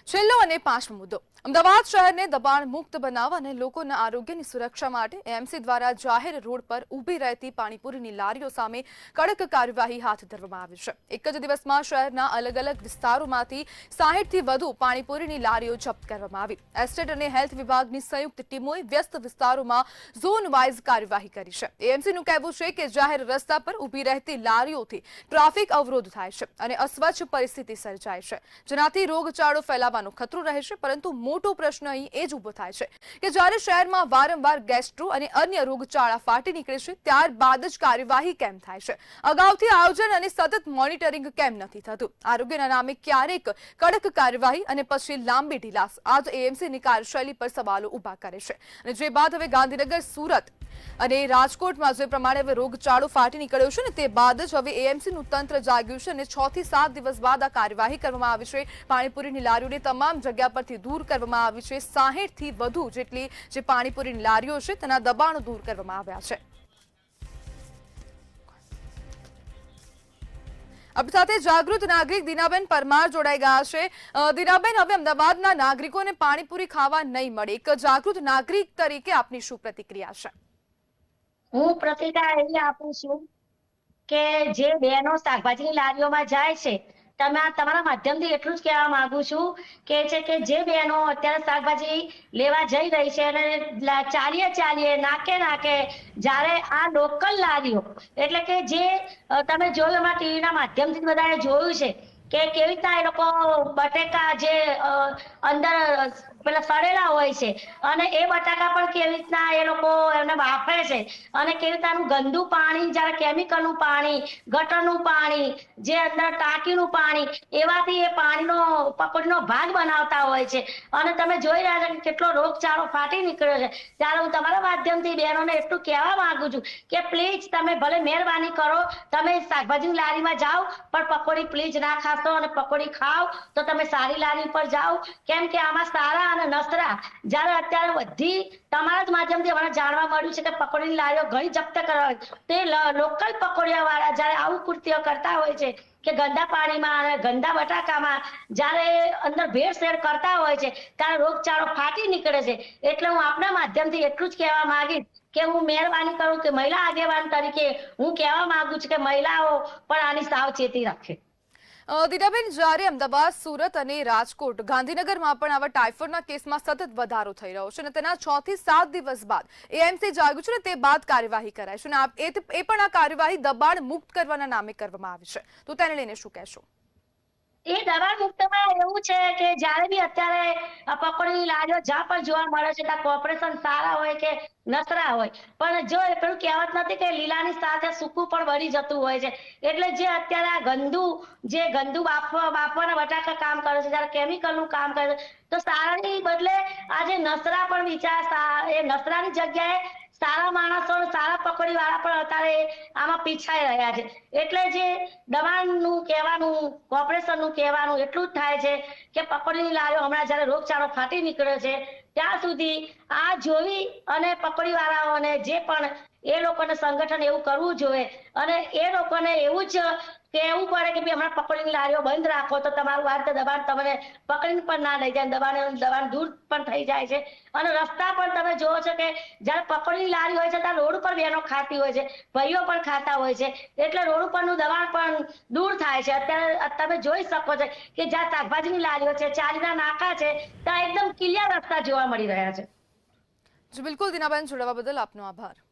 છેલ્લો અને પાંચમો મુદ્દો અમદાવાદ શહેરને દબાણ મુક્ત બનાવવા અને લોકોના આરોગ્યની સુરક્ષા માટે એએમસી દ્વારા જાહેર રોડ પર ઊભી રહેતી પાણીપુરીની લારીઓ સામે કડક કાર્યવાહી હાથ ધરવામાં આવી છે। એક જ દિવસમાં શહેરના અલગ અલગ વિસ્તારોમાંથી 60 થી વધુ પાણીપુરીની લારીઓ જપ્ત કરવામાં આવી। એસ્ટેટ અને હેલ્થ વિભાગની સંયુક્ત ટીમોએ વ્યસ્ત વિસ્તારોમાં ઝોન વાઇઝ કાર્યવાહી કરી છે। એએમસીનું કહેવું છે કે જાહેર રસ્તા પર ઊભી રહેતી લારીઓથી ટ્રાફિક અવરોધ થાય છે અને અસ્વચ્છ પરિસ્થિતિ સર્જાય છે, જેનાથી રોગચાળો ફેલાવાનો ખતરો રહે છે। પરંતુ મોટો પ્રશ્ન અહીં એ જ ઊભો થાય છે કે જ્યારે શહેરમાં વારંવાર ગેસ્ટ્રો અને અન્ય રોગચાળા ફાટી નીકળે છે ત્યારબાદ જ કાર્યવાહી કેમ થાય છે? અગાઉથી આયોજન અને સતત મોનિટરિંગ કેમ નથી થતું? આરોગ્યના નામે ક્યારેક કડક કાર્યવાહી અને પછી લાંબી ઢીલાસ આજ એએમસીની કાર્યશૈલી પર સવાલો ઊભા કરે છે। અને જે બાદ હવે ગાંધીનગર, સુરત અને રાજકોટમાં જે પ્રમાણે હવે રોગચાળો ફાટી નીકળ્યો છે ને તે બાદ જ હવે એએમસીનું તંત્ર જાગ્યું છે અને 6 થી 7 દિવસ બાદ આ કાર્યવાહી કરવામાં આવી છે। પાણીપુરીની લારીઓને તમામ જગ્યા પરથી દૂર કરવામાં આવી છે। 60 થી વધુ જેટલી જે પાણીપુરીની લારીઓ છે તેના દબાણો દૂર કરવામાં આવ્યા છે। આપણી સાથે જાગૃત નાગરિક દીનાબેન પરમાર જોડાઈ ગયા છે। દીનાબેન, હવે અમદાવાદના નાગરિકોને પાણીપુરી ખાવા નહીં મળે, એક જાગૃત નાગરિક તરીકે આપની શું પ્રતિક્રિયા છે? હું પ્રતિક્રિયા એવી આપું છું કે જે બહેનો શાકભાજીની લારીઓમાં જાય છે, તમારા માધ્યમથી એટલું જ કહેવા માંગુ છું કે જે બહેનો અત્યારે શાકભાજી લેવા જઈ રહી છે અને ચાલીએ નાકે જ્યારે આ લોકલ લારીઓ એટલે કે જે તમે જોયું એમાં ટીવીના માધ્યમથી બધાએ જોયું છે કે કેવી રીતના એ લોકો બટેકા જે અંદર પેલા સડેલા હોય છે અને એ બટાકા પણ કેવી રીતના એ લોકો એમને બાફે છે અને કેવી રીતનાનું ગંદુ પાણી, જ્યારે કેમિકલનું પાણી, ગટરનું પાણી, જે અંદર ટાંકીનું પાણી, એવાથી એ પાણીનો પકોડીનો ભાગ બનાવતા હોય છે અને તમે જોઈ રહ્યા છો કે કેટલો રોગચાળો ફાટી નીકળ્યો છે। ત્યારે હું તમારા માધ્યમથી બહેનોને એટલું કહેવા માંગુ છું કે પ્લીઝ તમે ભલે મહેરબાની કરો, તમે શાકભાજીની લારીમાં જાઓ પણ પકોડી પ્લીઝ ના ખાશો અને પકોડી ખાઓ તો તમે સારી લારી પર જાઓ, કેમ કે આમાં સારા અને નસરા જ્યારે અત્યારે બધી તમારા જ માધ્યમથી મને જાણવા મળ્યું છે કે પકોડીની લારીઓ ઘણી જપ્ત કરાવી, તે લોકલ પકોડીયા વાળા જ્યારે આવું કૃત્ય કરતા હોય છે કે ગંદા પાણીમાં અને ગંદા બટાકામાં જ્યારે અંદર ભેળસેળ કરતા હોય છે ત્યારે રોગચાળો ફાટી નીકળે છે। એટલે હું આપના માધ્યમથી એટલું જ કહેવા માંગીશ કે હું મહેરબાની કરું કે મહિલા આગેવાન તરીકે હું કહેવા માંગુ છું કે મહિલાઓ પણ આની સાવચેતી રાખે। દીનાબેન, જ્યારે અમદાવાદ, સુરત અને રાજકોટ, ગાંધીનગરમાં પણ આવા ટાઇફોઇડના કેસમાં સતત વધારો થઈ રહ્યો છે અને તેના 6 થી 7 દિવસ બાદ એએમસી જાગ્યું છે ને તે બાદ કાર્યવાહી કરાય છે અને એ પણ આ કાર્યવાહી દબાણ મુક્ત કરવાના નામે કરવામાં આવી છે, તો તેને લઈને શું કહેશો? એ દબાણ મુક્તમાં એવું છે કે જ્યારે બી અત્યારે પકોડીની લારીઓ જ્યાં પણ જોવા મળે છે ત્યાં કોર્પોરેશન સારા હોય કે નસરા હોય, પણ જો પેલું કહેવત નથી કે લીલાની સાથે સૂકું પણ બળી જતું હોય છે। એટલે જે અત્યારે આ ગંદુ બાફવાના બટાકા કામ કરે છે, જ્યારે કેમિકલનું કામ કરે છે, તો સારાની બદલે આજે નસરા પણ એ નસરાની જગ્યાએ સારા માણસો, સારા પકોડી વાળા પણ અત્યારે આમાં પીછાઈ રહ્યા છે। એટલે જે દબાણનું કહેવાનું, કોર્પોરેશનનું કહેવાનું એટલું જ થાય છે કે પકોડીની લારીઓ હમણાં જ્યારે રોગચાળો ફાટી નીકળ્યો છે ત્યાં સુધી આ જોઈ અને પકોડી વાળાઓને જે પણ એ લોકોને સંગઠન એવું કરવું જોઈએ અને એ લોકોને એવું જ કહેવું પડે કે ભાઈ હમણાં પકોડીની લારીઓ બંધ રાખો તો તમારું આ રીતે દબાણ તમને પકડીને પણ ના લઈ જાય, દબાણ દૂર પણ થઈ જાય છે। અને રસ્તા પર તમે જોવો છો કે જ્યારે પકોડીની લારી હોય છે ત્યાં રોડ ઉપર બહેનો ખાતી હોય છે, ભાઈઓ પણ ખાતા હોય છે, એટલે રોડ ઉપરનું દબાણ પણ દૂર થાય છે। અત્યારે તમે જોઈ શકો છો કે જ્યાં શાકભાજીની લારીઓ છે, ચાલીના નાકા છે, ત્યાં એકદમ ક્લિયર રસ્તા જોવા મળી રહ્યા છે। જી બિલકુલ દીનાબેન, જોડાવા બદલ આપનો આભાર।